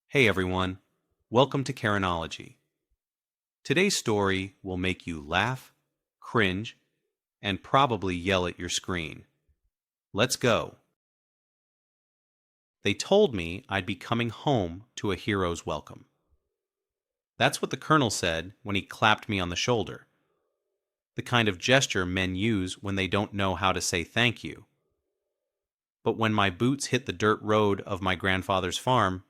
Hey everyone, welcome to Karenology. Today's story will make you laugh, cringe, and probably yell at your screen. Let's go. They told me I'd be coming home to a hero's welcome. That's what the colonel said when he clapped me on the shoulder. The kind of gesture men use when they don't know how to say thank you. But when my boots hit the dirt road of my grandfather's farm,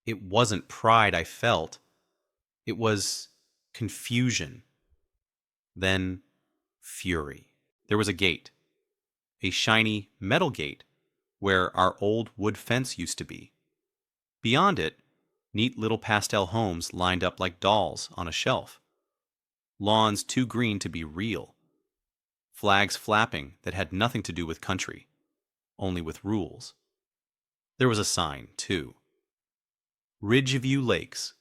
it wasn't pride I felt. It was confusion. Then fury. There was a gate. A shiny metal gate where our old wood fence used to be. Beyond it, neat little pastel homes lined up like dolls on a shelf. Lawns too green to be real. Flags flapping that had nothing to do with country, only with rules. There was a sign, too. Ridgeview Lakes,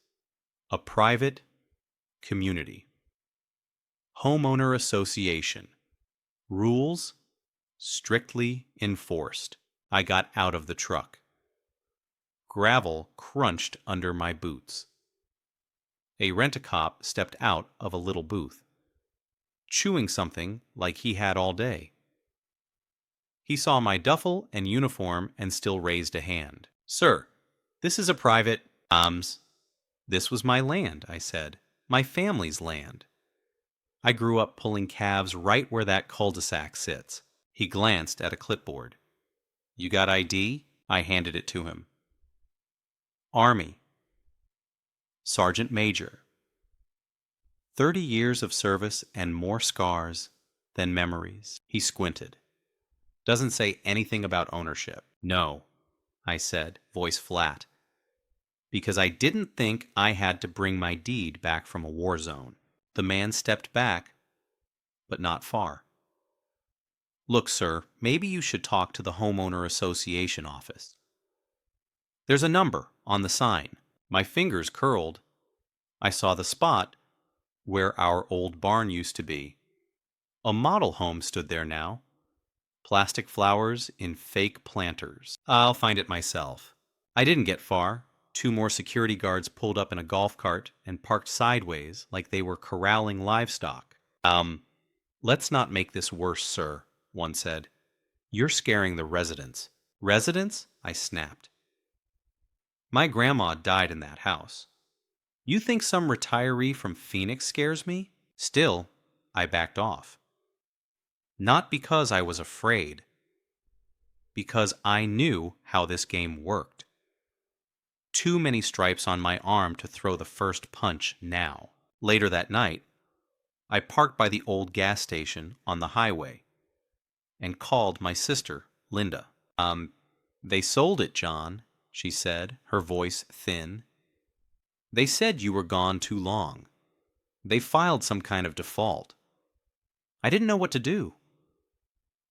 a private community. Homeowner Association. Rules strictly enforced. I got out of the truck. Gravel crunched under my boots. A rent-a-cop stepped out of a little booth, chewing something like he had all day. He saw my duffel and uniform and still raised a hand. "Sir, this is a private, This was my land," I said. "My family's land. I grew up pulling calves right where that cul-de-sac sits." He glanced at a clipboard. "You got ID?" I handed it to him. "Army. Sergeant Major. 30 years of service and more scars than memories." He squinted. "Doesn't say anything about ownership." "No," I said, voice flat, because I didn't think I had to bring my deed back from a war zone. The man stepped back, but not far. "Look, sir, maybe you should talk to the Homeowner Association office. There's a number on the sign." My fingers curled. I saw the spot where our old barn used to be. A model home stood there now. Plastic flowers in fake planters. "I'll find it myself." I didn't get far. 2 more security guards pulled up in a golf cart and parked sideways like they were corralling livestock. Let's not make this worse, sir," one said. "You're scaring the residents." "Residents?" I snapped. "My grandma died in that house. You think some retiree from Phoenix scares me?" Still, I backed off. Not because I was afraid, because I knew how this game worked. Too many stripes on my arm to throw the first punch now. Later that night, I parked by the old gas station on the highway and called my sister, Linda. They sold it, John," she said, her voice thin. "They said you were gone too long. They filed some kind of default. I didn't know what to do.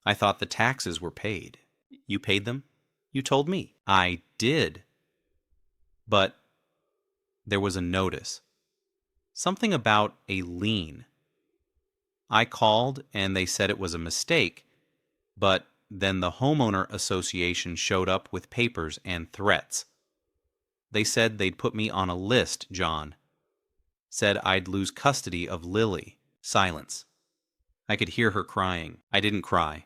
I thought the taxes were paid." "You paid them? You told me." "I did. But there was a notice. Something about a lien. I called and they said it was a mistake, but then the Homeowner Association showed up with papers and threats. They said they'd put me on a list, John. Said I'd lose custody of Lily." Silence. I could hear her crying. I didn't cry.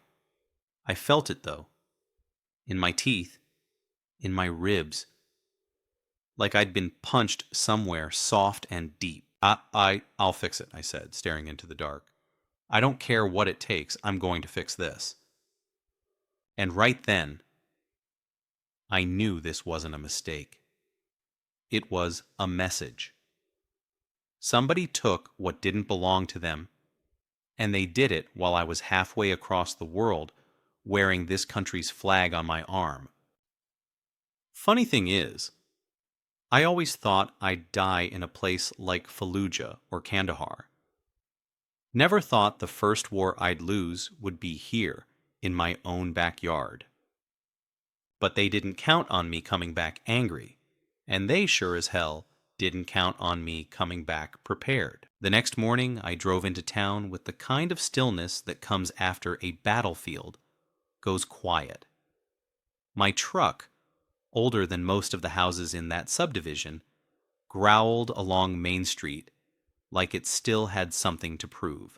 I felt it, though. In my teeth. In my ribs. Like I'd been punched somewhere soft and deep. I'll fix it," I said, staring into the dark. "I don't care what it takes. I'm going to fix this." And right then, I knew this wasn't a mistake. It was a message. Somebody took what didn't belong to them, and they did it while I was halfway across the world wearing this country's flag on my arm. Funny thing is, I always thought I'd die in a place like Fallujah or Kandahar. Never thought the first war I'd lose would be here, in my own backyard. But they didn't count on me coming back angry, and they sure as hell didn't count on me coming back prepared. The next morning, I drove into town with the kind of stillness that comes after a battlefield goes quiet. My truck older than most of the houses in that subdivision, growled along Main Street like it still had something to prove.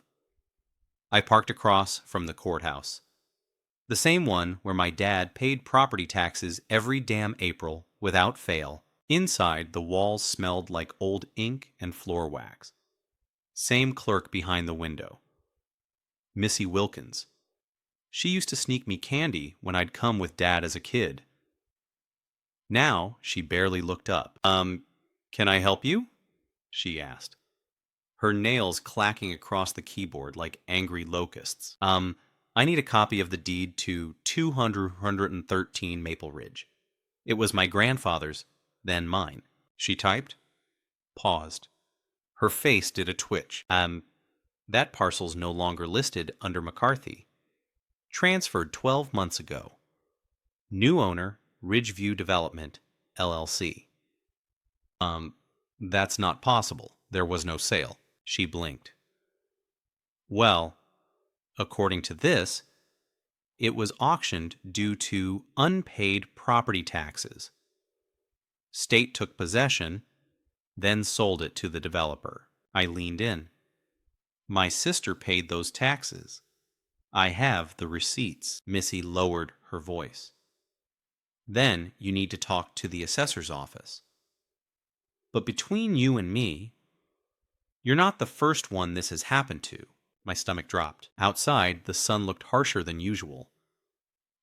I parked across from the courthouse, the same one where my dad paid property taxes every damn April without fail. Inside, the walls smelled like old ink and floor wax. Same clerk behind the window. Missy Wilkins. She used to sneak me candy when I'd come with Dad as a kid. Now she barely looked up. Can I help you?" she asked, her nails clacking across the keyboard like angry locusts. I need a copy of the deed to 213 Maple Ridge. It was my grandfather's, then mine." She typed, paused. Her face did a twitch. That parcel's no longer listed under McCarthy. Transferred 12 months ago. New owner, Ridgeview Development, LLC. That's not possible. There was no sale." She blinked. "Well, according to this, it was auctioned due to unpaid property taxes. State took possession, then sold it to the developer." I leaned in. "My sister paid those taxes. I have the receipts." Missy lowered her voice. "Then you need to talk to the assessor's office. But between you and me, you're not the first one this has happened to." My stomach dropped. Outside, the sun looked harsher than usual.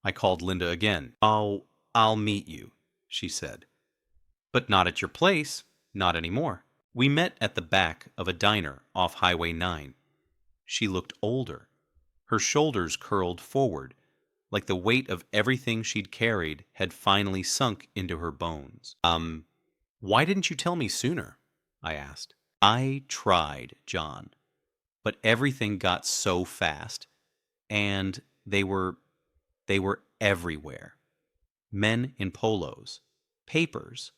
I called Linda again. I'll meet you," she said. "But not at your place. Not anymore." We met at the back of a diner off Highway 9. She looked older. Her shoulders curled forward, like the weight of everything she'd carried had finally sunk into her bones. Why didn't you tell me sooner?" I asked. "I tried, John, but everything got so fast, and they were everywhere. Men in polos, papers,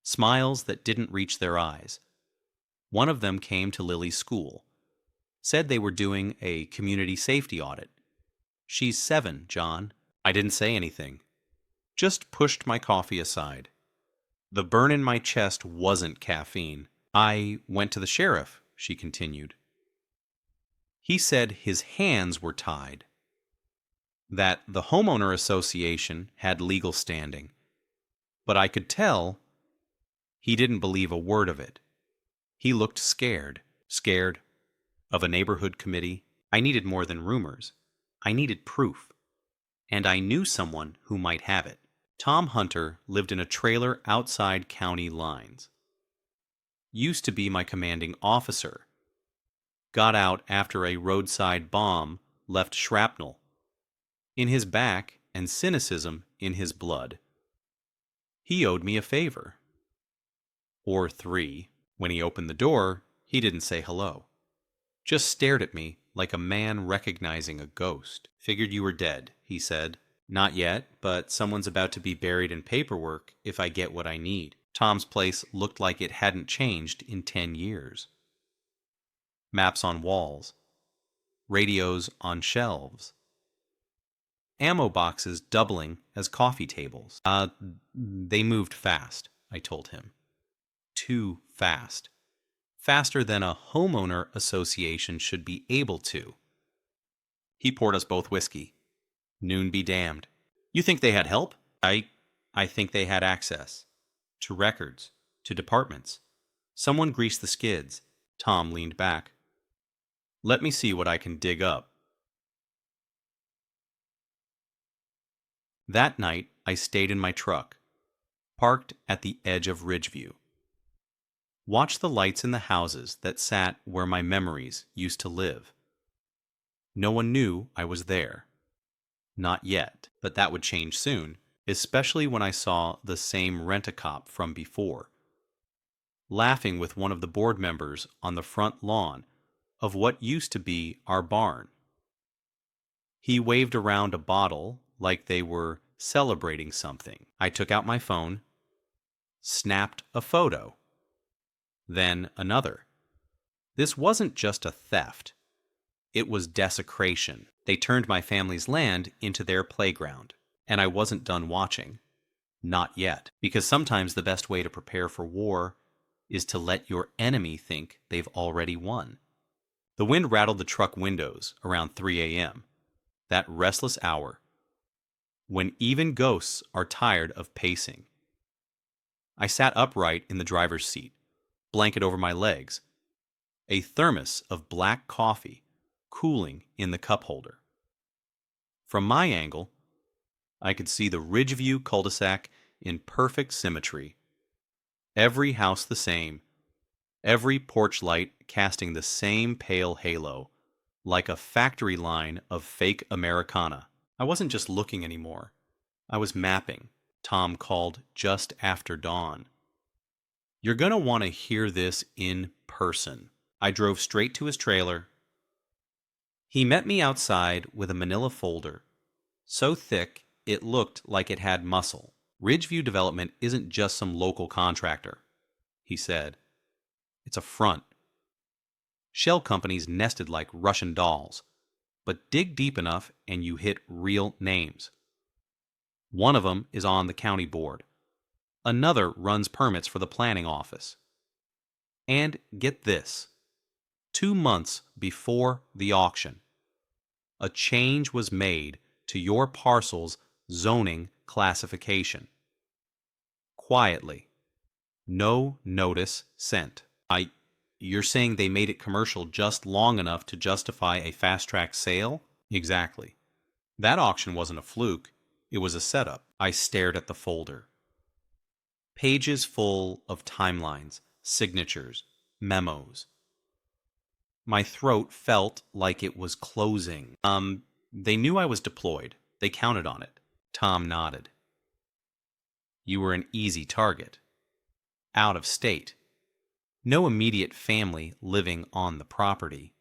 smiles that didn't reach their eyes. One of them came to Lily's school, said they were doing a community safety audit. She's 7, John." I didn't say anything, just pushed my coffee aside. The burn in my chest wasn't caffeine. "I went to the sheriff," she continued. "He said his hands were tied, that the Homeowner Association had legal standing, but I could tell he didn't believe a word of it. He looked scared of a neighborhood committee. I needed more than rumors. I needed proof, and I knew someone who might have it. Tom Hunter lived in a trailer outside county lines. Used to be my commanding officer. Got out after a roadside bomb left shrapnel in his back and cynicism in his blood. He owed me a favor. Or 3. When he opened the door, he didn't say hello. Just stared at me like a man recognizing a ghost. "Figured you were dead," he said. "Not yet, but someone's about to be buried in paperwork if I get what I need." Tom's place looked like it hadn't changed in 10 years. Maps on walls. Radios on shelves. Ammo boxes doubling as coffee tables. They moved fast," I told him. "Too fast. Faster than a homeowner association should be able to." He poured us both whiskey. Noon be damned. "You think they had help?" I think they had access. To records. To departments. Someone greased the skids." Tom leaned back. "Let me see what I can dig up." That night, I stayed in my truck, parked at the edge of Ridgeview. Watched the lights in the houses that sat where my memories used to live. No one knew I was there. Not yet, but that would change soon, especially when I saw the same rent-a-cop from before, laughing with one of the board members on the front lawn of what used to be our barn. He waved around a bottle like they were celebrating something. I took out my phone, snapped a photo, then another. This wasn't just a theft. It was desecration. They turned my family's land into their playground, and I wasn't done watching. Not yet, because sometimes the best way to prepare for war is to let your enemy think they've already won. The wind rattled the truck windows around 3 a.m., that restless hour when even ghosts are tired of pacing. I sat upright in the driver's seat, blanket over my legs, a thermos of black coffee cooling in the cup holder. From my angle, I could see the Ridgeview cul-de-sac in perfect symmetry. Every house the same, every porch light casting the same pale halo, like a factory line of fake Americana. I wasn't just looking anymore. I was mapping. Tom called just after dawn. You're going to want to hear this in person. I drove straight to his trailer. He met me outside with a manila folder, so thick it looked like it had muscle. Ridgeview Development isn't just some local contractor, he said. It's a front. Shell companies nested like Russian dolls, but dig deep enough and you hit real names. One of them is on the county board. Another runs permits for the planning office. And get this, 2 months before the auction, a change was made to your parcel's zoning classification. Quietly. No notice sent. You're saying they made it commercial just long enough to justify a fast-track sale? Exactly. That auction wasn't a fluke. It was a setup. I stared at the folder. Pages full of timelines, signatures, memos. My throat felt like it was closing. They knew I was deployed. They counted on it. Tom nodded. You were an easy target. Out of state. No immediate family living on the property.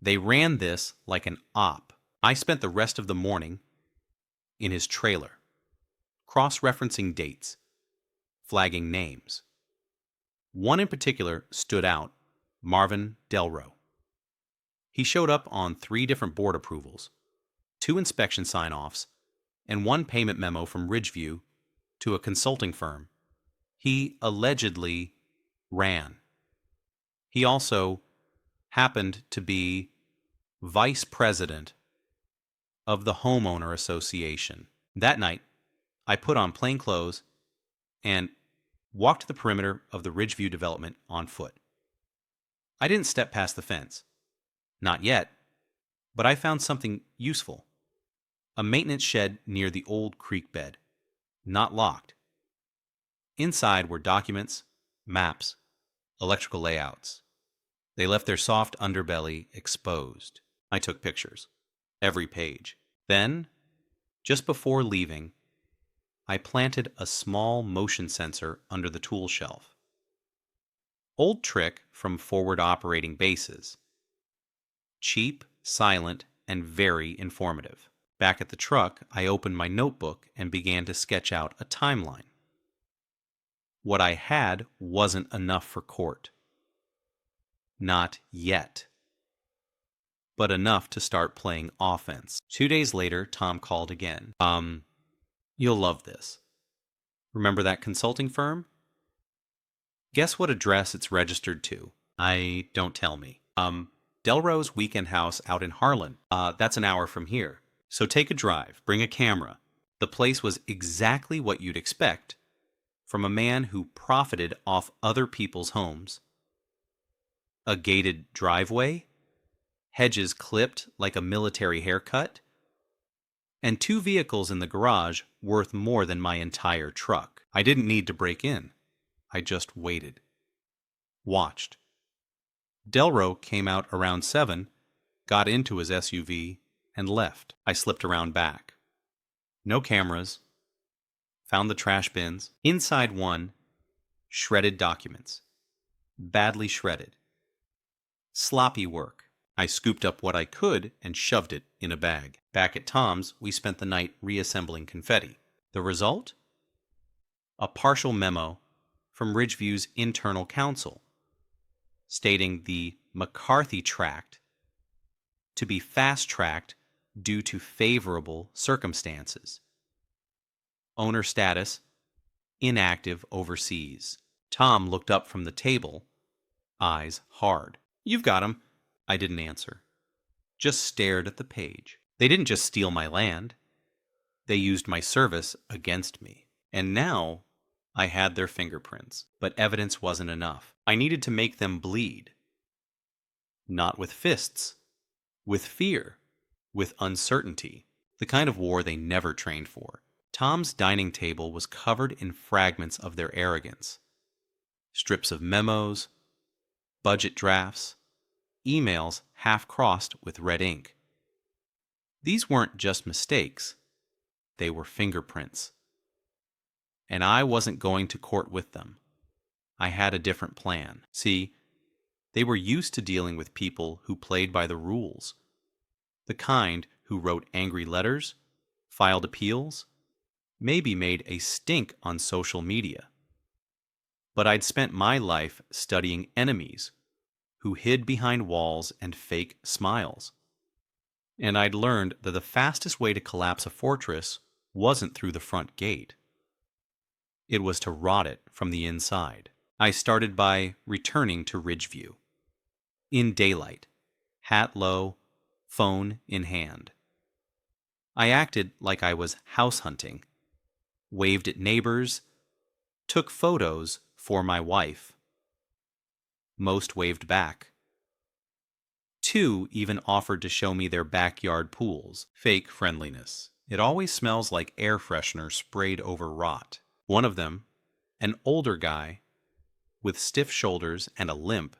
They ran this like an op. I spent the rest of the morning in his trailer, cross-referencing dates, flagging names. One in particular stood out, Marvin Delro. He showed up on 3 different board approvals, 2 inspection sign-offs, and 1 payment memo from Ridgeview to a consulting firm. He allegedly ran. He also happened to be vice president of the Homeowner Association. That night, I put on plain clothes and walked the perimeter of the Ridgeview development on foot. I didn't step past the fence. Not yet, but I found something useful. A maintenance shed near the old creek bed, not locked. Inside were documents, maps, electrical layouts. They left their soft underbelly exposed. I took pictures. Every page. Then, just before leaving, I planted a small motion sensor under the tool shelf. Old trick from forward operating bases. Cheap, silent, and very informative. Back at the truck, I opened my notebook and began to sketch out a timeline. What I had wasn't enough for court. Not yet. But enough to start playing offense. 2 days later, Tom called again. You'll love this. Remember that consulting firm? Guess what address it's registered to? Don't tell me. Delro's Weekend House out in Harlan. That's an hour from here. So take a drive, bring a camera. The place was exactly what you'd expect from a man who profited off other people's homes. A gated driveway, hedges clipped like a military haircut, and 2 vehicles in the garage worth more than my entire truck. I didn't need to break in. I just waited. Watched. Delro came out around 7, got into his SUV, and left. I slipped around back. No cameras. Found the trash bins. Inside one, shredded documents. Badly shredded. Sloppy work. I scooped up what I could and shoved it in a bag. Back at Tom's, we spent the night reassembling confetti. The result? A partial memo from Ridgeview's internal counsel, stating the McCarthy Tract to be fast-tracked due to favorable circumstances. owner status, inactive overseas. Tom looked up from the table, eyes hard. "You've got 'em." I didn't answer, just stared at the page. They didn't just steal my land. They used my service against me. And now I had their fingerprints. But evidence wasn't enough. I needed to make them bleed. Not with fists, with fear, with uncertainty. The kind of war they never trained for. Tom's dining table was covered in fragments of their arrogance. Strips of memos, budget drafts, emails half-crossed with red ink. These weren't just mistakes. They were fingerprints. And I wasn't going to court with them. I had a different plan. See, they were used to dealing with people who played by the rules. The kind who wrote angry letters, filed appeals, maybe made a stink on social media. But I'd spent my life studying enemies who hid behind walls and fake smiles. And I'd learned that the fastest way to collapse a fortress wasn't through the front gate. It was to rot it from the inside. I started by returning to Ridgeview. In daylight, hat low, phone in hand. I acted like I was house hunting, waved at neighbors, took photos for my wife. Most waved back. 2 even offered to show me their backyard pools. Fake friendliness. It always smells like air freshener sprayed over rot. One of them, an older guy with stiff shoulders and a limp,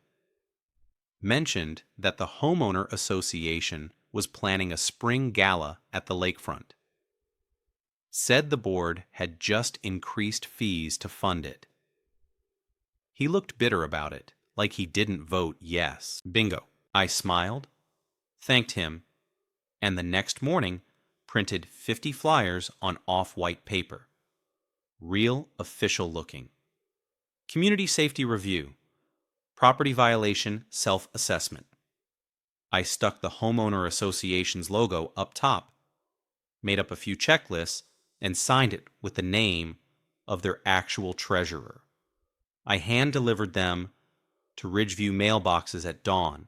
mentioned that the Homeowner Association was planning a spring gala at the lakefront. Said the board had just increased fees to fund it. He looked bitter about it, like he didn't vote yes. Bingo. I smiled, thanked him, and the next morning printed 50 flyers on off-white paper. Real official looking. Community Safety Review. Property Violation Self-Assessment. I stuck the Homeowner Association's logo up top, made up a few checklists, and signed it with the name of their actual treasurer. I hand-delivered them to Ridgeview mailboxes at dawn,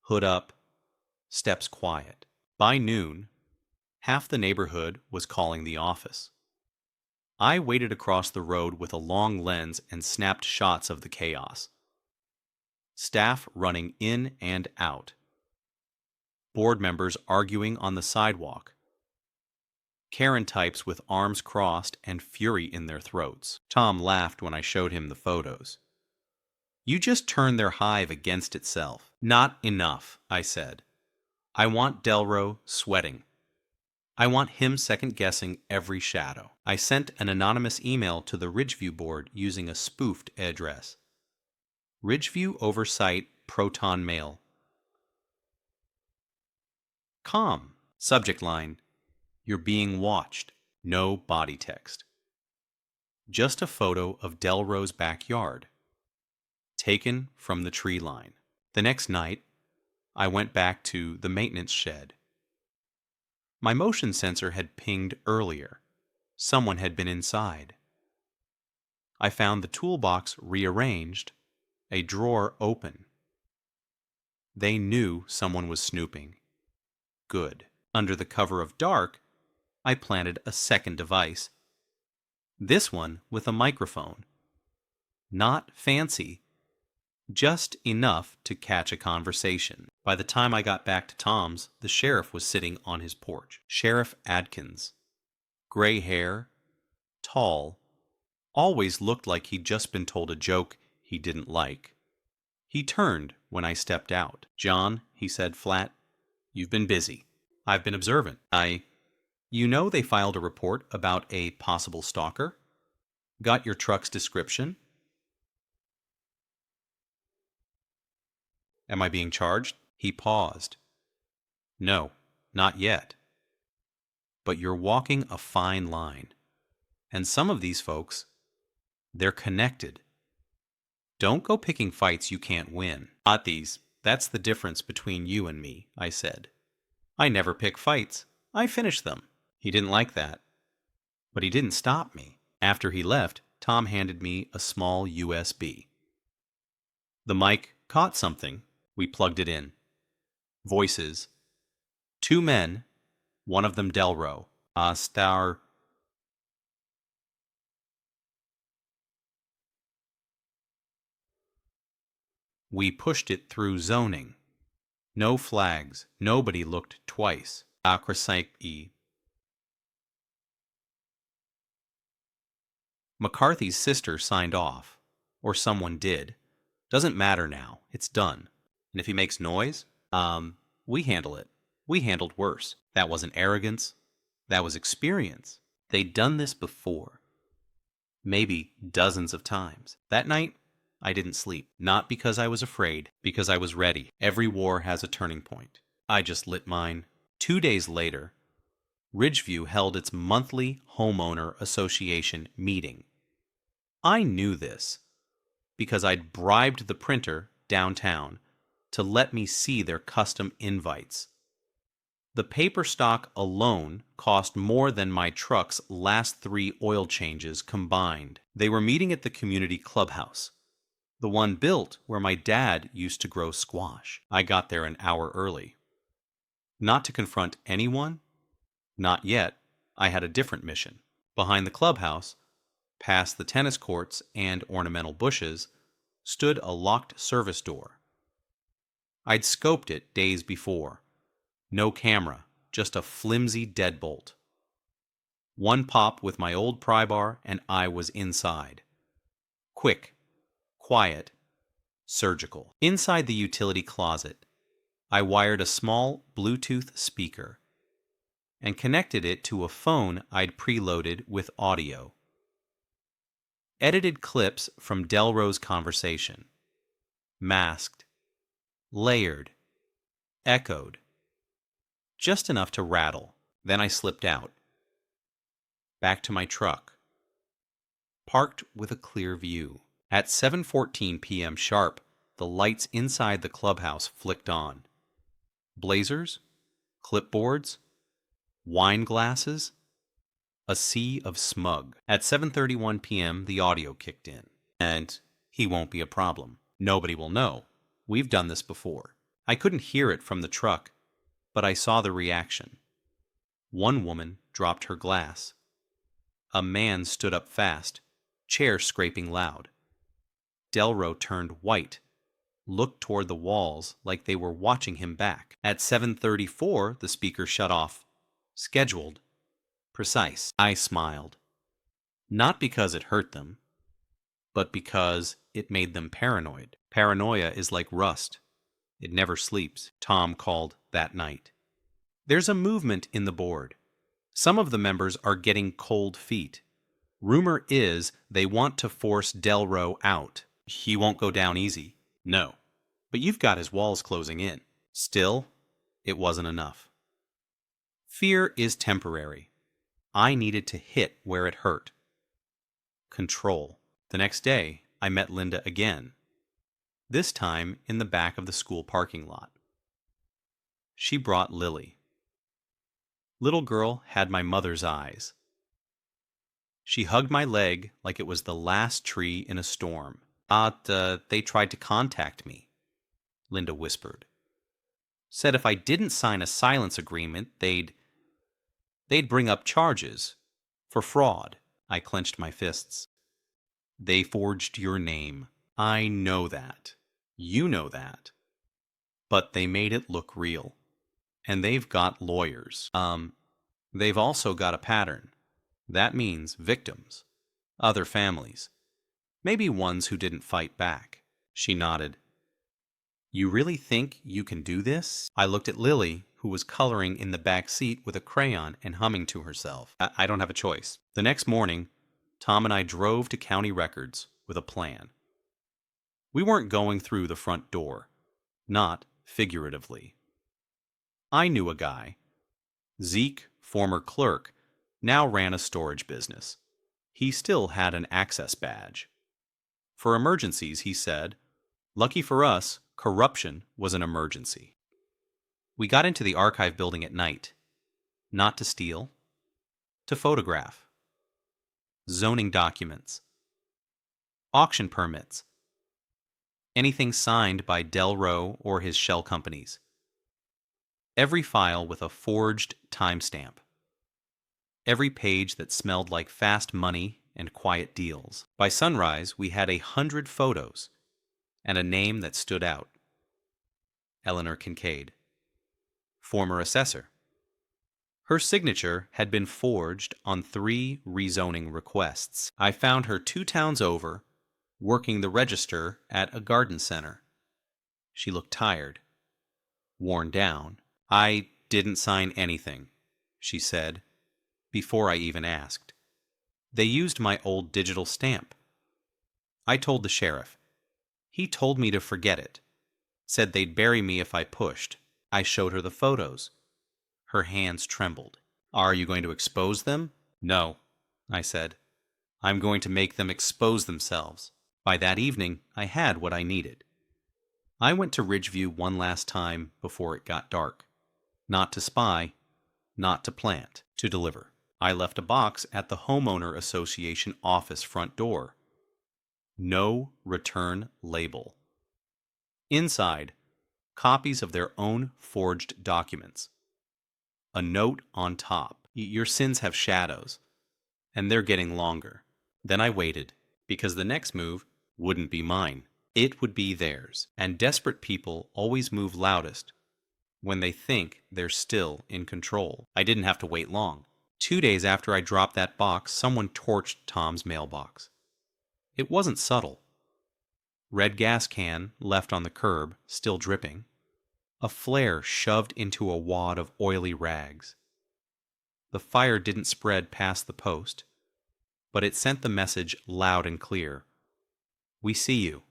hood up, steps quiet. By noon, half the neighborhood was calling the office. I waited across the road with a long lens and snapped shots of the chaos. Staff running in and out. Board members arguing on the sidewalk. Karen types with arms crossed and fury in their throats. Tom laughed when I showed him the photos. "You just turned their hive against itself." "Not enough," I said. "I want Delro sweating. I want him second-guessing every shadow." I sent an anonymous email to the Ridgeview board using a spoofed address. Ridgeview Oversight Proton Mail. Calm. Subject line: "You're being watched." No body text. Just a photo of Delro's backyard, taken from the tree line. The next night, I went back to the maintenance shed. My motion sensor had pinged earlier. Someone had been inside. I found the toolbox rearranged, a drawer open. They knew someone was snooping. Good. Under the cover of dark, I planted a second device. This one with a microphone. Not fancy, just enough to catch a conversation. By the time I got back to Tom's, the sheriff was sitting on his porch. Sheriff Adkins. Gray hair, tall, always looked like he'd just been told a joke he didn't like. He turned when I stepped out. "John," he said flat, "you've been busy." "I've been observant." You know they filed a report about a possible stalker? Got your truck's description? Am I being charged?" He paused. "No, not yet. But you're walking a fine line. And some of these folks, they're connected. Don't go picking fights you can't win." "Not these. That's the difference between you and me," I said. "I never pick fights. I finish them." He didn't like that. But he didn't stop me. After he left, Tom handed me a small USB. The mic caught something. We plugged it in. Voices. Two men, one of them Delro. Star. We pushed it through zoning. No flags. Nobody looked twice. Bureaucracy. McCarthy's sister signed off. Or someone did. Doesn't matter now. It's done. And if he makes noise, we handle it. We handled worse. That wasn't arrogance. That was experience. They'd done this before. Maybe dozens of times. That night, I didn't sleep. Not because I was afraid, because I was ready. Every war has a turning point. I just lit mine. 2 days later, Ridgeview held its monthly Homeowner Association meeting. I knew this because I'd bribed the printer downtown to let me see their custom invites. The paper stock alone cost more than my truck's last 3 oil changes combined. They were meeting at the community clubhouse, the one built where my dad used to grow squash. I got there an hour early. Not to confront anyone, not yet. I had a different mission. Behind the clubhouse, past the tennis courts and ornamental bushes, stood a locked service door. I'd scoped it days before. No camera, just a flimsy deadbolt. One pop with my old pry bar and I was inside. Quick, quiet, surgical. Inside the utility closet, I wired a small Bluetooth speaker and connected it to a phone I'd preloaded with audio. Edited clips from Delro's conversation. Masked, layered, echoed. Just enough to rattle. Then I slipped out. Back to my truck. Parked with a clear view. At 7:14 p.m. sharp, the lights inside the clubhouse flicked on. Blazers, clipboards, wine glasses, a sea of smug. At 7:31 p.m., the audio kicked in. And he won't be a problem. Nobody will know. We've done this before. I couldn't hear it from the truck, but I saw the reaction. One woman dropped her glass. A man stood up fast, chair scraping loud. Delro turned white, looked toward the walls like they were watching him back. At 7:34, the speaker shut off. Scheduled. Precise. I smiled. Not because it hurt them, but because it made them paranoid. Paranoia is like rust. It never sleeps, Tom called that night. There's a movement in the board. Some of the members are getting cold feet. Rumor is they want to force Delro out. He won't go down easy. No. But you've got his walls closing in. Still, it wasn't enough. Fear is temporary. I needed to hit where it hurt. Control. The next day, I met Linda again. This time in the back of the school parking lot. She brought Lily. Little girl had my mother's eyes. She hugged my leg like it was the last tree in a storm. They tried to contact me, Linda whispered. Said if I didn't sign a silence agreement, they'd bring up charges for fraud. I clenched my fists. They forged your name. I know that. You know that. But they made it look real. And they've got lawyers. They've also got a pattern. That means victims. Other families. Maybe ones who didn't fight back. She nodded. You really think you can do this? I looked at Lily, who was coloring in the back seat with a crayon and humming to herself. I don't have a choice. The next morning, Tom and I drove to county records with a plan. We weren't going through the front door. Not figuratively. I knew a guy. Zeke, former clerk, now ran a storage business. He still had an access badge. For emergencies, he said, lucky for us, corruption was an emergency. We got into the archive building at night. Not to steal, to photograph. zoning documents, auction permits, anything signed by Delro or his shell companies, every file with a forged timestamp, every page that smelled like fast money and quiet deals. By sunrise, we had 100 photos and a name that stood out. Eleanor Kincaid, former assessor. Her signature had been forged on 3 rezoning requests. I found her 2 towns over, working the register at a garden center. She looked tired, worn down. "I didn't sign anything," she said, before I even asked. "They used my old digital stamp." I told the sheriff. He told me to forget it. Said they'd bury me if I pushed. I showed her the photos. Her hands trembled. "Are you going to expose them?" "No," I said. "I'm going to make them expose themselves." By that evening, I had what I needed. I went to Ridgeview one last time before it got dark. Not to spy, not to plant, to deliver. I left a box at the Homeowner Association office front door. No return label. Inside, copies of their own forged documents. A note on top. "Your sins have shadows, and they're getting longer." Then I waited, because the next move wouldn't be mine. It would be theirs. And desperate people always move loudest when they think they're still in control. I didn't have to wait long. 2 days after I dropped that box, someone torched Tom's mailbox. It wasn't subtle. Red gas can left on the curb, still dripping. A flare shoved into a wad of oily rags. The fire didn't spread past the post, but it sent the message loud and clear. "We see you.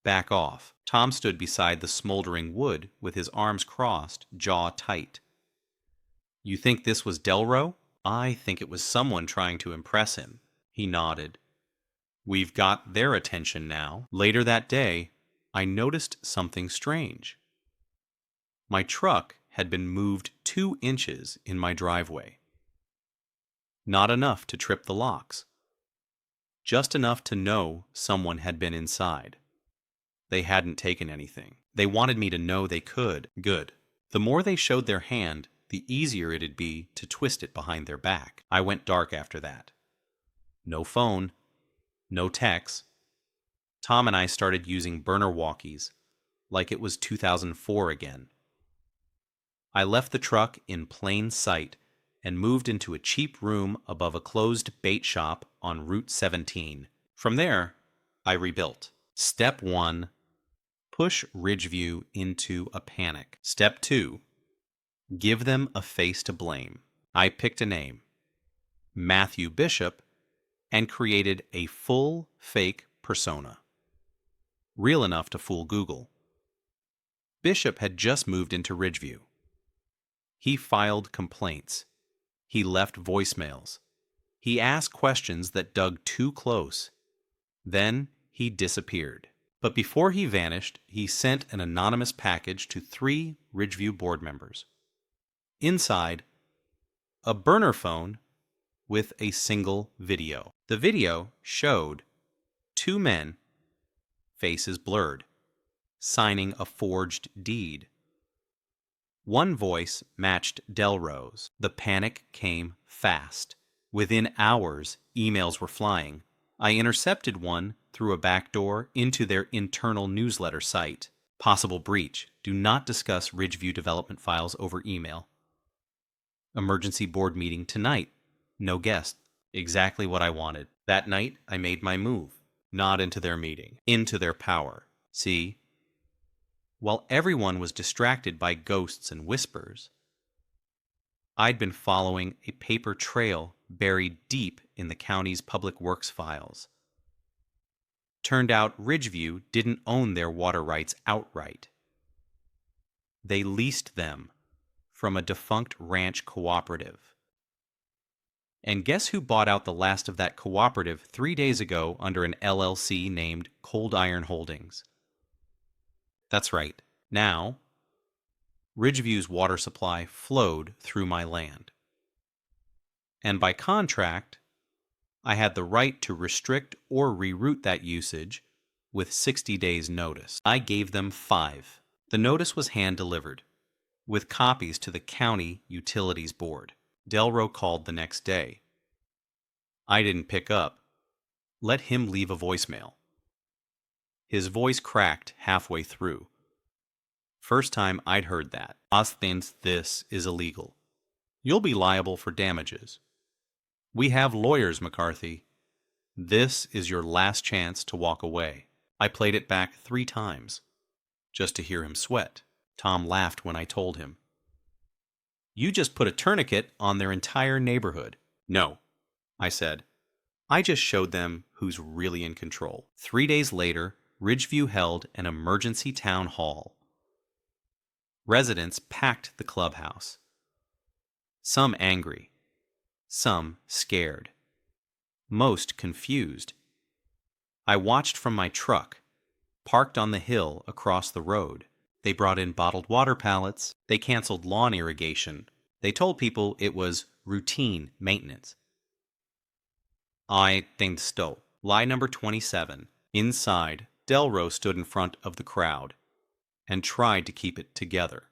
Back off." Tom stood beside the smoldering wood with his arms crossed, jaw tight. "You think this was Delro?" "I think it was someone trying to impress him." He nodded. "We've got their attention now." Later that day, I noticed something strange. My truck had been moved 2 inches in my driveway. Not enough to trip the locks. Just enough to know someone had been inside. They hadn't taken anything. They wanted me to know they could. Good. The more they showed their hand, the easier it'd be to twist it behind their back. I went dark after that. No phone. No texts. Tom and I started using burner walkies, like it was 2004 again. I left the truck in plain sight and moved into a cheap room above a closed bait shop on Route 17. From there, I rebuilt. Step 1, push Ridgeview into a panic. Step 2, give them a face to blame. I picked a name, Matthew Bishop, and created a full fake persona. Real enough to fool Google. Bishop had just moved into Ridgeview. He filed complaints. He left voicemails. He asked questions that dug too close. Then he disappeared. But before he vanished, he sent an anonymous package to 3 Ridgeview board members. Inside, a burner phone with a single video. The video showed 2 men, faces blurred, signing a forged deed. One voice matched Delro's. The panic came fast. Within hours, emails were flying. I intercepted one through a back door into their internal newsletter site. Possible breach. Do not discuss Ridgeview development files over email. Emergency board meeting tonight. No guest. Exactly what I wanted. That night, I made my move. Not into their meeting. Into their power. See? While everyone was distracted by ghosts and whispers, I'd been following a paper trail buried deep in the county's public works files. Turned out Ridgeview didn't own their water rights outright. They leased them from a defunct ranch cooperative. And guess who bought out the last of that cooperative 3 days ago under an LLC named Cold Iron Holdings? That's right. Now, Ridgeview's water supply flowed through my land. And by contract, I had the right to restrict or reroute that usage with 60 days' notice. I gave them 5. The notice was hand-delivered, with copies to the County Utilities Board. Delro called the next day. I didn't pick up. Let him leave a voicemail. His voice cracked halfway through. First time I'd heard that. Boss thinks this is illegal. You'll be liable for damages. We have lawyers, McCarthy. This is your last chance to walk away. I played it back 3 times, just to hear him sweat. Tom laughed when I told him. You just put a tourniquet on their entire neighborhood. No, I said. I just showed them who's really in control. 3 days later, Ridgeview held an emergency town hall. Residents packed the clubhouse. Some angry, some scared, most confused. I watched from my truck, parked on the hill across the road. They brought in bottled water pallets. They canceled lawn irrigation. They told people it was routine maintenance. I think so. Lie number 27. Inside, Delro stood in front of the crowd and tried to keep it together.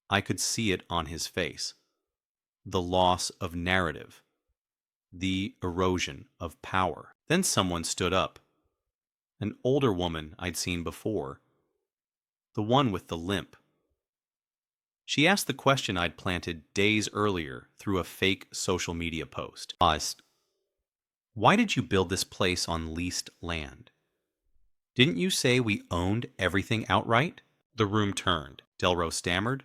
I could see it on his face. The loss of narrative. The erosion of power. Then someone stood up. An older woman I'd seen before. The one with the limp. She asked the question I'd planted days earlier through a fake social media post. Why did you build this place on leased land? Didn't you say we owned everything outright? The room turned. Delro stammered.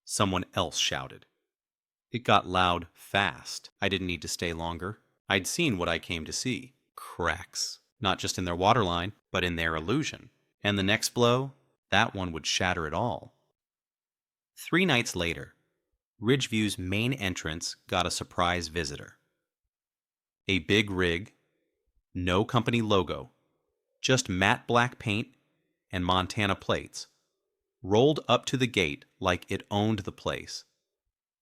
Someone else shouted. It got loud fast. I didn't need to stay longer. I'd seen what I came to see. Cracks. Not just in their waterline, but in their illusion. And the next blow, that one would shatter it all. 3 nights later, Ridgeview's main entrance got a surprise visitor. A big rig, no company logo, just matte black paint and Montana plates, rolled up to the gate like it owned the place.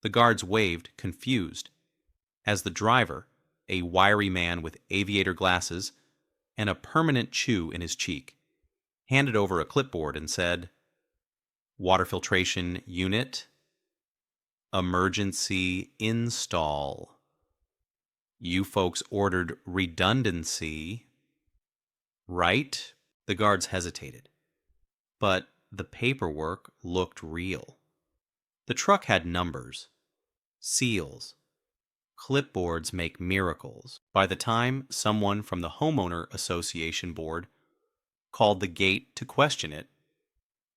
The guards waved, confused, as the driver, a wiry man with aviator glasses and a permanent chew in his cheek, handed over a clipboard and said, Water filtration unit, emergency install. You folks ordered redundancy, right? The guards hesitated, but the paperwork looked real. The truck had numbers, seals. Clipboards make miracles. By the time someone from the Homeowner Association board called the gate to question it,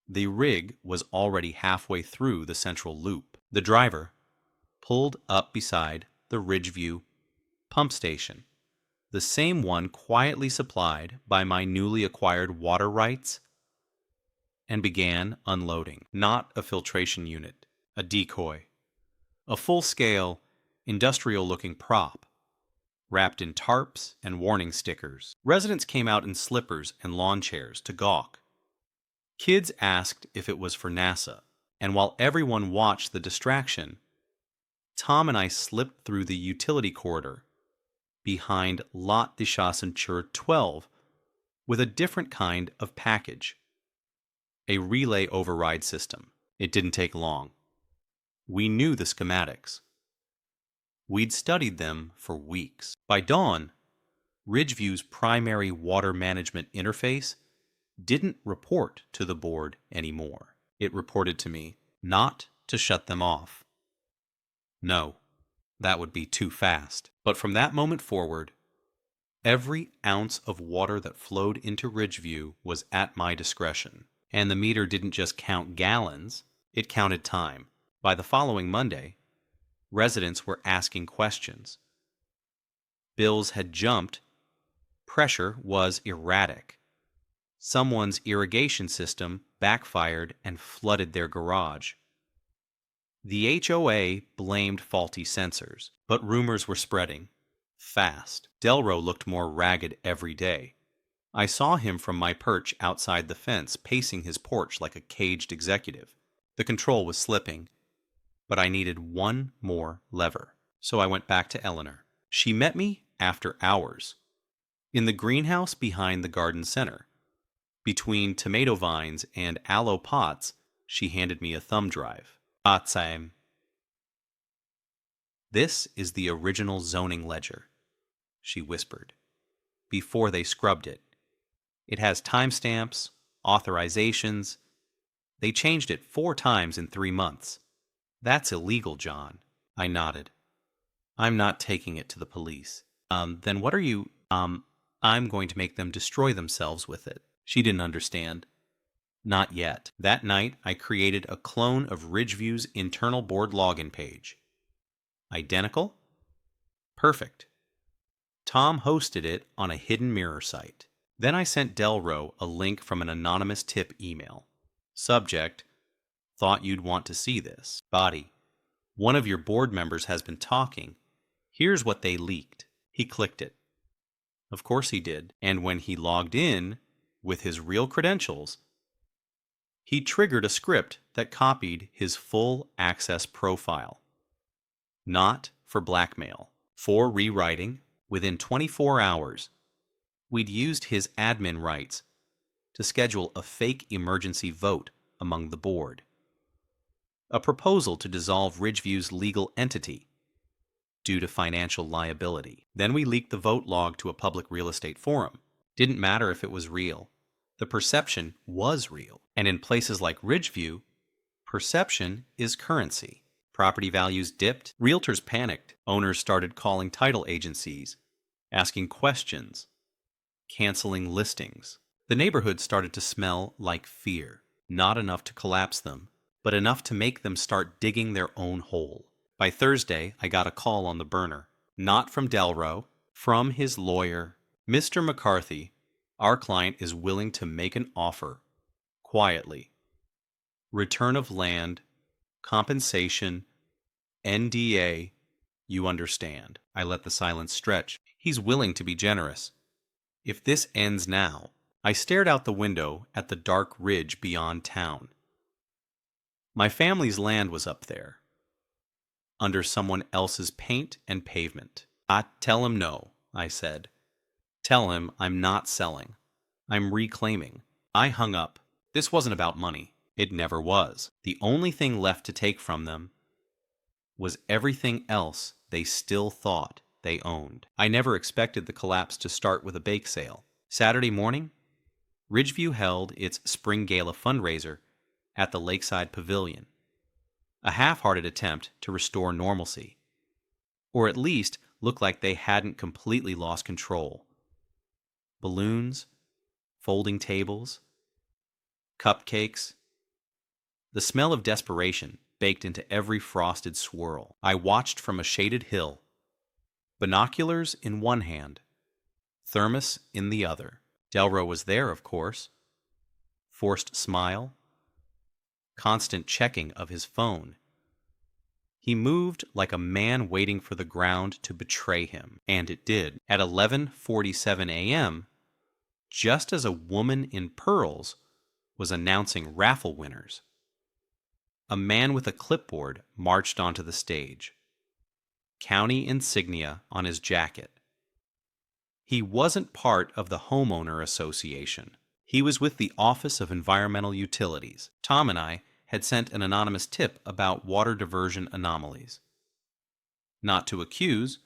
the rig was already halfway through the central loop. The driver pulled up beside the Ridgeview pump station, the same one quietly supplied by my newly acquired water rights, and began unloading. Not a filtration unit, a decoy, a full-scale, industrial-looking prop, wrapped in tarps and warning stickers. Residents came out in slippers and lawn chairs to gawk. Kids asked if it was for NASA, and while everyone watched the distraction, Tom and I slipped through the utility corridor behind Lot de Chasseur 12 with a different kind of package. A relay override system. It didn't take long. We knew the schematics. We'd studied them for weeks. By dawn, Ridgeview's primary water management interface didn't report to the board anymore. It reported to me, not to shut them off. No, that would be too fast. But from that moment forward, every ounce of water that flowed into Ridgeview was at my discretion. And the meter didn't just count gallons, it counted time. By the following Monday, residents were asking questions. Bills had jumped. Pressure was erratic. Someone's irrigation system backfired and flooded their garage. The HOA blamed faulty sensors, but rumors were spreading. Fast. Delro looked more ragged every day. I saw him from my perch outside the fence, pacing his porch like a caged executive. The control was slipping, but I needed one more lever. So I went back to Eleanor. She met me after hours, in the greenhouse behind the garden center. Between tomato vines and aloe pots, she handed me a thumb drive. Atsam. This is the original zoning ledger, she whispered, before they scrubbed it. It has timestamps, authorizations. They changed it 4 times in 3 months. That's illegal, John. I nodded. I'm not taking it to the police. Then what are you? I'm going to make them destroy themselves with it. She didn't understand. Not yet. That night, I created a clone of Ridgeview's internal board login page. Identical? Perfect. Tom hosted it on a hidden mirror site. Then I sent Delro a link from an anonymous tip email. Subject: thought you'd want to see this. Body: one of your board members has been talking. Here's what they leaked. He clicked it. Of course he did. And when he logged in with his real credentials, he triggered a script that copied his full access profile. Not for blackmail, for rewriting. Within 24 hours, we'd used his admin rights to schedule a fake emergency vote among the board. A proposal to dissolve Ridgeview's legal entity due to financial liability. Then we leaked the vote log to a public real estate forum. Didn't matter if it was real. The perception was real. And in places like Ridgeview, perception is currency. Property values dipped. Realtors panicked. Owners started calling title agencies, asking questions, canceling listings. The neighborhood started to smell like fear. Not enough to collapse them, but enough to make them start digging their own hole. By Thursday, I got a call on the burner. Not from Delro, from his lawyer. Mr. McCarthy, our client is willing to make an offer. Quietly. Return of land, compensation, NDA, you understand. I let the silence stretch. He's willing to be generous. If this ends now. I stared out the window at the dark ridge beyond town. My family's land was up there, under someone else's paint and pavement. Tell him no, I said. Tell him I'm not selling. I'm reclaiming. I hung up. This wasn't about money. It never was. The only thing left to take from them was everything else they still thought they owned. I never expected the collapse to start with a bake sale. Saturday morning, Ridgeview held its Spring Gala fundraiser at the Lakeside Pavilion. A half-hearted attempt to restore normalcy, or at least look like they hadn't completely lost control. Balloons, folding tables, cupcakes. The smell of desperation baked into every frosted swirl. I watched from a shaded hill, binoculars in one hand, thermos in the other. Delro was there, of course. Forced smile, constant checking of his phone. He moved like a man waiting for the ground to betray him, and it did. At 11:47 a.m., just as a woman in pearls was announcing raffle winners, a man with a clipboard marched onto the stage, county insignia on his jacket. He wasn't part of the Homeowner Association. He was with the Office of Environmental Utilities. Tom and I had sent an anonymous tip about water diversion anomalies. Not to accuse,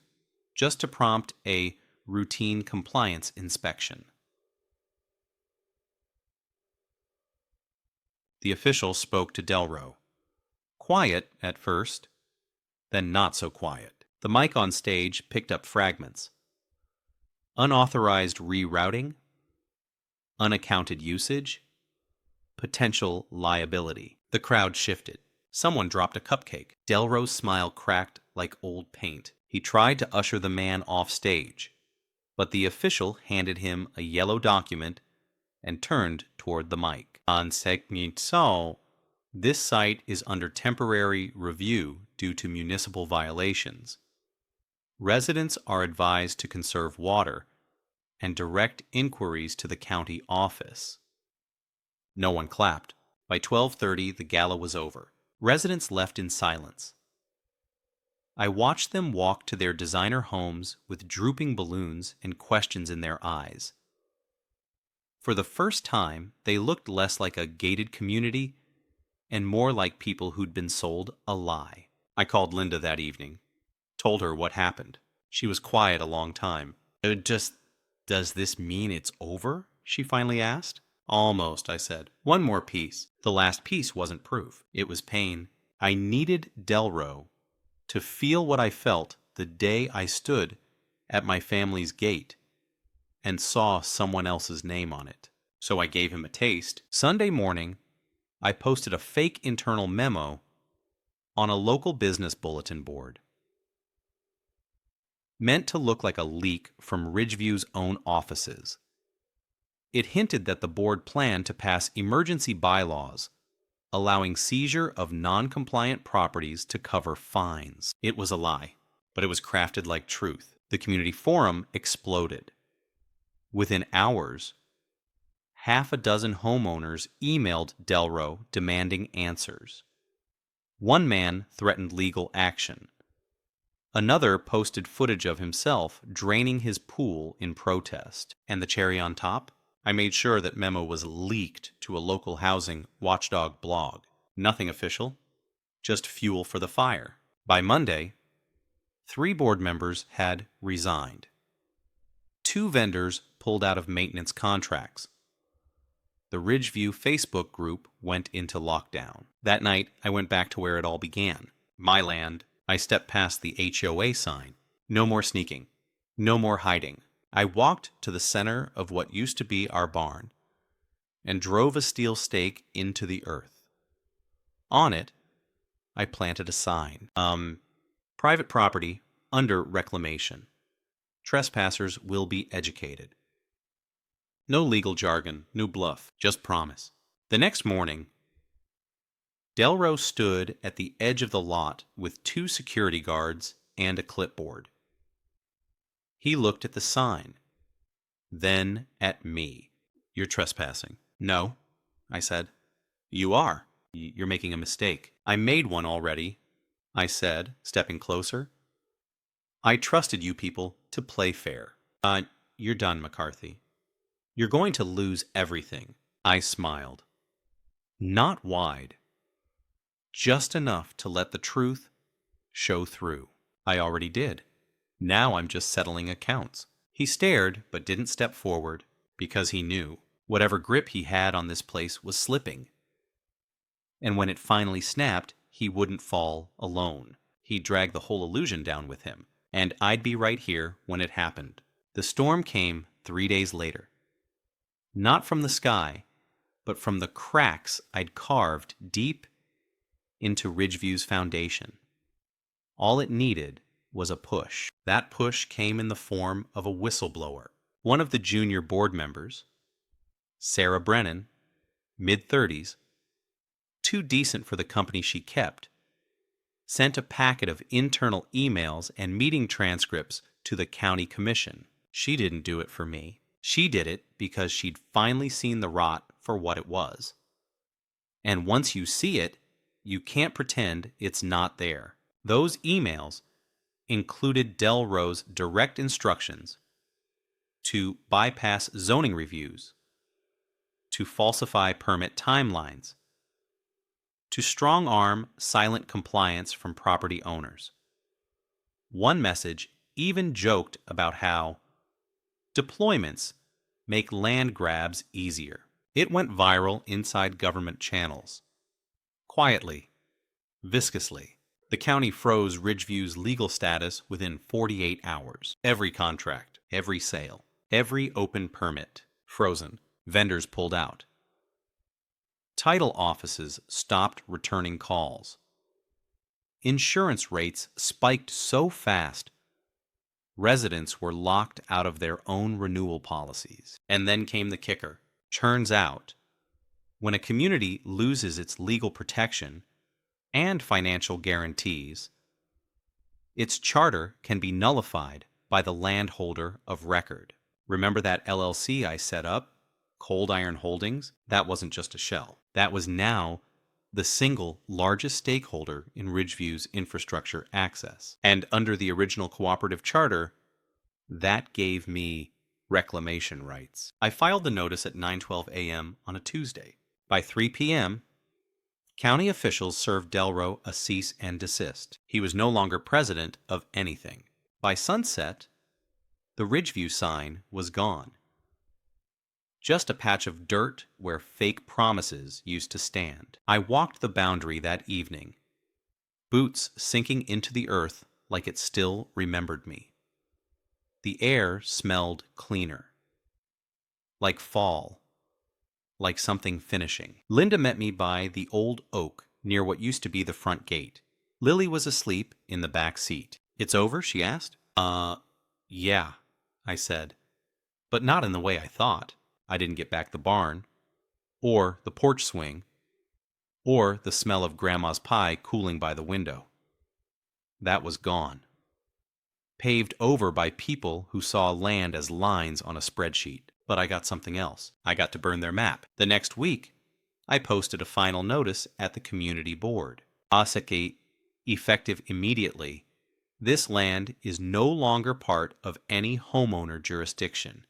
just to prompt a routine compliance inspection. The official spoke to Delro. Quiet at first, then not so quiet. The mic on stage picked up fragments. Unauthorized rerouting, unaccounted usage, potential liability. The crowd shifted. Someone dropped a cupcake. Delro's smile cracked like old paint. He tried to usher the man off stage, but the official handed him a yellow document and turned toward the mic. So, this site is under temporary review due to municipal violations. Residents are advised to conserve water and direct inquiries to the county office. No one clapped. By 12:30, the gala was over. Residents left in silence. I watched them walk to their designer homes with drooping balloons and questions in their eyes. For the first time, they looked less like a gated community and more like people who'd been sold a lie. I called Linda that evening, told her what happened. She was quiet a long time. Does this mean it's over? She finally asked. Almost, I said. One more piece. The last piece wasn't proof. It was pain. I needed Delro to feel what I felt the day I stood at my family's gate and saw someone else's name on it. So I gave him a taste. Sunday morning, I posted a fake internal memo on a local business bulletin board, meant to look like a leak from Ridgeview's own offices. It hinted that the board planned to pass emergency bylaws, allowing seizure of non-compliant properties to cover fines. It was a lie, but it was crafted like truth. The community forum exploded. Within hours, half a dozen homeowners emailed Delro demanding answers. One man threatened legal action. Another posted footage of himself draining his pool in protest. And the cherry on top? I made sure that memo was leaked to a local housing watchdog blog. Nothing official, just fuel for the fire. By Monday, 3 board members had resigned. 2 vendors pulled out of maintenance contracts. The Ridgeview Facebook group went into lockdown. That night, I went back to where it all began. My land. I stepped past the HOA sign. No more sneaking. No more hiding. I walked to the center of what used to be our barn and drove a steel stake into the earth. On it, I planted a sign. Private property under reclamation. Trespassers will be educated. No legal jargon, no bluff, just promise. The next morning, Delro stood at the edge of the lot with 2 security guards and a clipboard. He looked at the sign, then at me. You're trespassing. No, I said. You are. You're making a mistake. I made one already, I said, stepping closer. I trusted you people to play fair. You're done, McCarthy. You're going to lose everything. I smiled. Not wide. Just enough to let the truth show through. I already did. Now I'm just settling accounts. He stared, but didn't step forward, because he knew whatever grip he had on this place was slipping. And when it finally snapped, he wouldn't fall alone. He'd drag the whole illusion down with him, and I'd be right here when it happened. The storm came 3 days later. Not from the sky, but from the cracks I'd carved deep into Ridgeview's foundation. All it needed was a push. That push came in the form of a whistleblower. One of the junior board members, Sarah Brennan, mid-30s, too decent for the company she kept, sent a packet of internal emails and meeting transcripts to the county commission. She didn't do it for me. She did it because she'd finally seen the rot for what it was. And once you see it, you can't pretend it's not there. Those emails included Delro's direct instructions to bypass zoning reviews, to falsify permit timelines, to strong-arm silent compliance from property owners. One message even joked about how deployments make land grabs easier. It went viral inside government channels. Quietly, viscously. The county froze Ridgeview's legal status within 48 hours. Every contract, every sale, every open permit, frozen. Vendors pulled out. Title offices stopped returning calls. Insurance rates spiked so fast, residents were locked out of their own renewal policies. And then came the kicker. Turns out, when a community loses its legal protection and financial guarantees, its charter can be nullified by the landholder of record. Remember that LLC I set up, Cold Iron Holdings? That wasn't just a shell. That was now the single largest stakeholder in Ridgeview's infrastructure access. And under the original cooperative charter, that gave me reclamation rights. I filed the notice at 9:12 a.m. on a Tuesday. By 3 p.m., county officials served Delro a cease and desist. He was no longer president of anything. By sunset, the Ridgeview sign was gone. Just a patch of dirt where fake promises used to stand. I walked the boundary that evening, boots sinking into the earth like it still remembered me. The air smelled cleaner, like fall, like something finishing. Linda met me by the old oak near what used to be the front gate. Lily was asleep in the back seat. "It's over?" she asked. Yeah, I said, but not in the way I thought. I didn't get back the barn, or the porch swing, or the smell of Grandma's pie cooling by the window. That was gone. Paved over by people who saw land as lines on a spreadsheet. But I got something else. I got to burn their map. The next week, I posted a final notice at the community board. HOA effective immediately. This land is no longer part of any homeowner jurisdiction.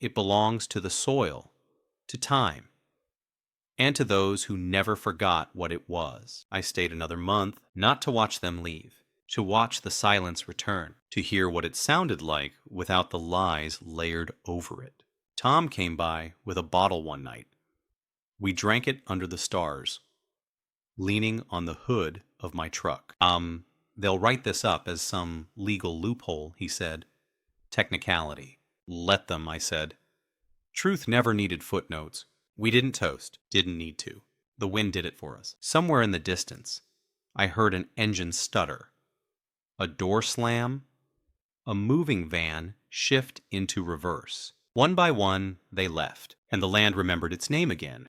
It belongs to the soil, to time, and to those who never forgot what it was. I stayed another month, not to watch them leave, to watch the silence return, to hear what it sounded like without the lies layered over it. Tom came by with a bottle one night. We drank it under the stars, leaning on the hood of my truck. They'll write this up as some legal loophole, he said. Technicality. Let them, I said. Truth never needed footnotes. We didn't toast, didn't need to. The wind did it for us. Somewhere in the distance, I heard an engine stutter, a door slam, a moving van shift into reverse. One by one, they left, and the land remembered its name again.